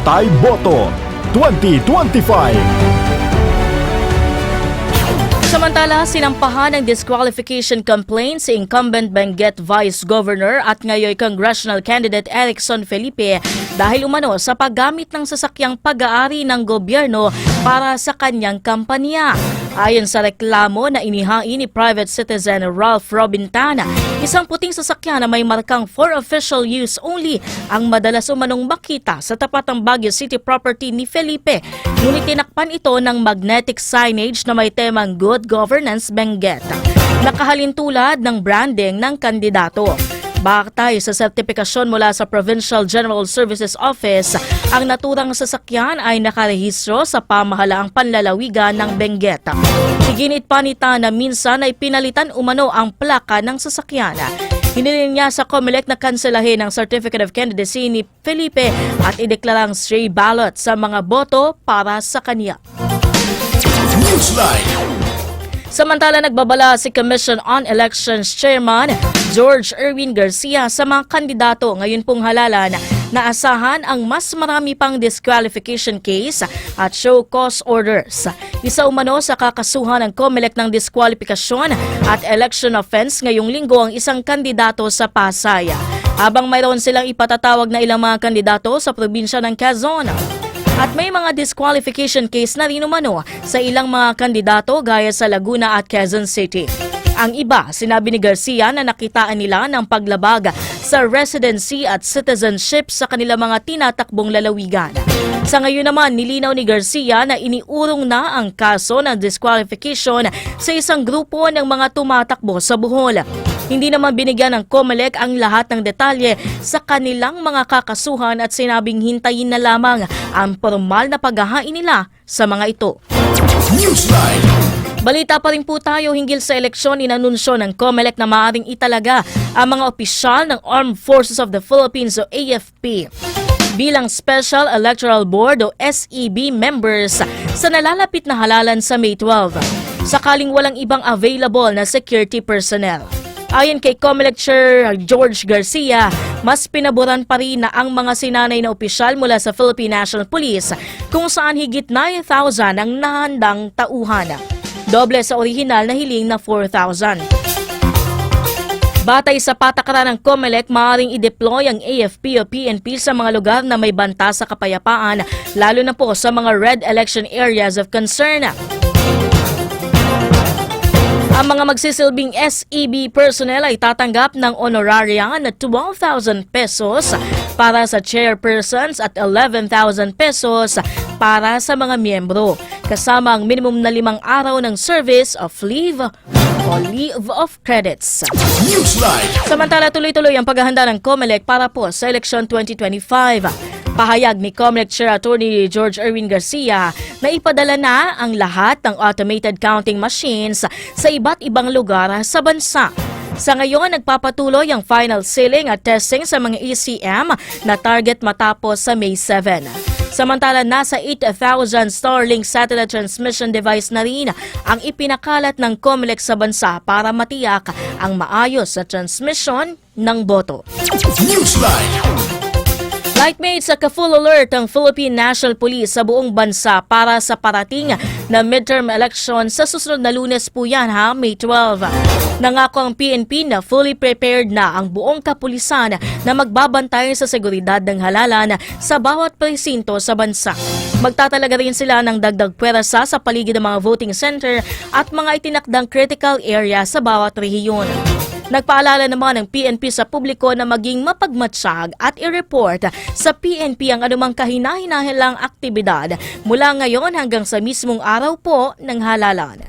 Batay Boto 2025. Samantala, sinampahan ng disqualification complaint si incumbent Benguet Vice Governor at ngayon congressional candidate Erickson Felipe dahil umano sa paggamit ng sasakyang pag-aari ng gobyerno para sa kanyang kampanya. Ayon sa reklamo na inihain ni private citizen Ralph Robintana, isang puting sasakyan na may markang for official use only ang madalas umanong makita sa tapat ng Baguio City property ni Felipe. Ngunit tinakpan ito ng magnetic signage na may temang Good Governance Benguet. Nakahalin tulad ng branding ng kandidato. Batay sa sertipikasyon mula sa Provincial General Services Office, ang naturang sasakyan ay nakarehistro sa pamahalaang panlalawigan ng Benguet. Iginit pa ni Tana minsan ay pinalitan umano ang plaka ng sasakyan. Hiniling niya sa COMELEC na kanselahin ang Certificate of Candidacy ni Felipe at ideklarang stray ballot sa mga boto para sa kanya. Newsline. Samantala, nagbabala si Commission on Elections Chairman George Erwin Garcia sa mga kandidato ngayon pong halalan na asahan ang mas marami pang disqualification case at show cause orders. Isa umano sa kakasuhan ng COMELEC ng diskwalifikasyon at election offense ngayong linggo ang isang kandidato sa Pasay. Habang mayroon silang ipatatawag na ilang mga kandidato sa probinsya ng Quezon. At may mga disqualification case na rin umano sa ilang mga kandidato gaya sa Laguna at Quezon City. Ang iba, sinabi ni Garcia na nakitaan nila ng paglabag sa residency at citizenship sa kanilang mga tinatakbong lalawigan. Sa ngayon naman, nilinaw ni Garcia na iniurong na ang kaso ng disqualification sa isang grupo ng mga tumatakbo sa Bohol. Hindi naman binigyan ng COMELEC ang lahat ng detalye sa kanilang mga kakasuhan at sinabing hintayin na lamang ang formal na paghahain nila sa mga ito. Newsline. Balita pa rin po tayo hinggil sa eleksyon. Inanunsyo ng COMELEC na maaaring italaga ang mga opisyal ng Armed Forces of the Philippines o AFP bilang Special Electoral Board o SEB members sa nalalapit na halalan sa May 12, sakaling walang ibang available na security personnel. Ayon kay COMELEC Chair George Garcia, mas pinaboran pa rin na ang mga sinanay na opisyal mula sa Philippine National Police kung saan higit 9,000 ang nahandang tauhan. Doble sa orihinal na hiling na 4,000. Batay sa patakaran ng COMELEC, maaaring i-deploy ang AFP o PNP sa mga lugar na may banta sa kapayapaan, lalo na po sa mga red election areas of concern. Ang mga magsisilbing SEB personnel ay tatanggap ng honoraria na 12,000 pesos para sa chairpersons at 11,000 pesos para sa mga miyembro, kasama ang minimum na 5 araw ng service of leave o leave of credits. Newsline. Samantala, tuloy-tuloy ang paghahanda ng COMELEC para po sa eleksyon 2025. Pahayag ni COMELEC Chair Attorney George Erwin Garcia na ipadala na ang lahat ng automated counting machines sa iba't ibang lugar sa bansa. Sa ngayon, nagpapatuloy ang final sealing at testing sa mga ECM na target matapos sa May 7. Samantala, nasa 8,000 Starlink satellite transmission device na rin ang ipinakalat ng COMELEC sa bansa para matiyak ang maayos na transmission ng boto. Newsline. Lightmates sa ka-full alert ang Philippine National Police sa buong bansa para sa parating na midterm election sa susunod na Lunes po yan May 12. Nangako ang PNP na fully prepared na ang buong kapulisan na magbabantay sa seguridad ng halalan sa bawat presinto sa bansa. Magtatalaga rin sila ng dagdag pwersa sa paligid ng mga voting center at mga itinakdang critical area sa bawat rehiyon. Nagpaalala naman ng PNP sa publiko na maging mapagmatsyag at i-report sa PNP ang anumang kahina-hinahilang aktibidad mula ngayon hanggang sa mismong araw po ng halalan.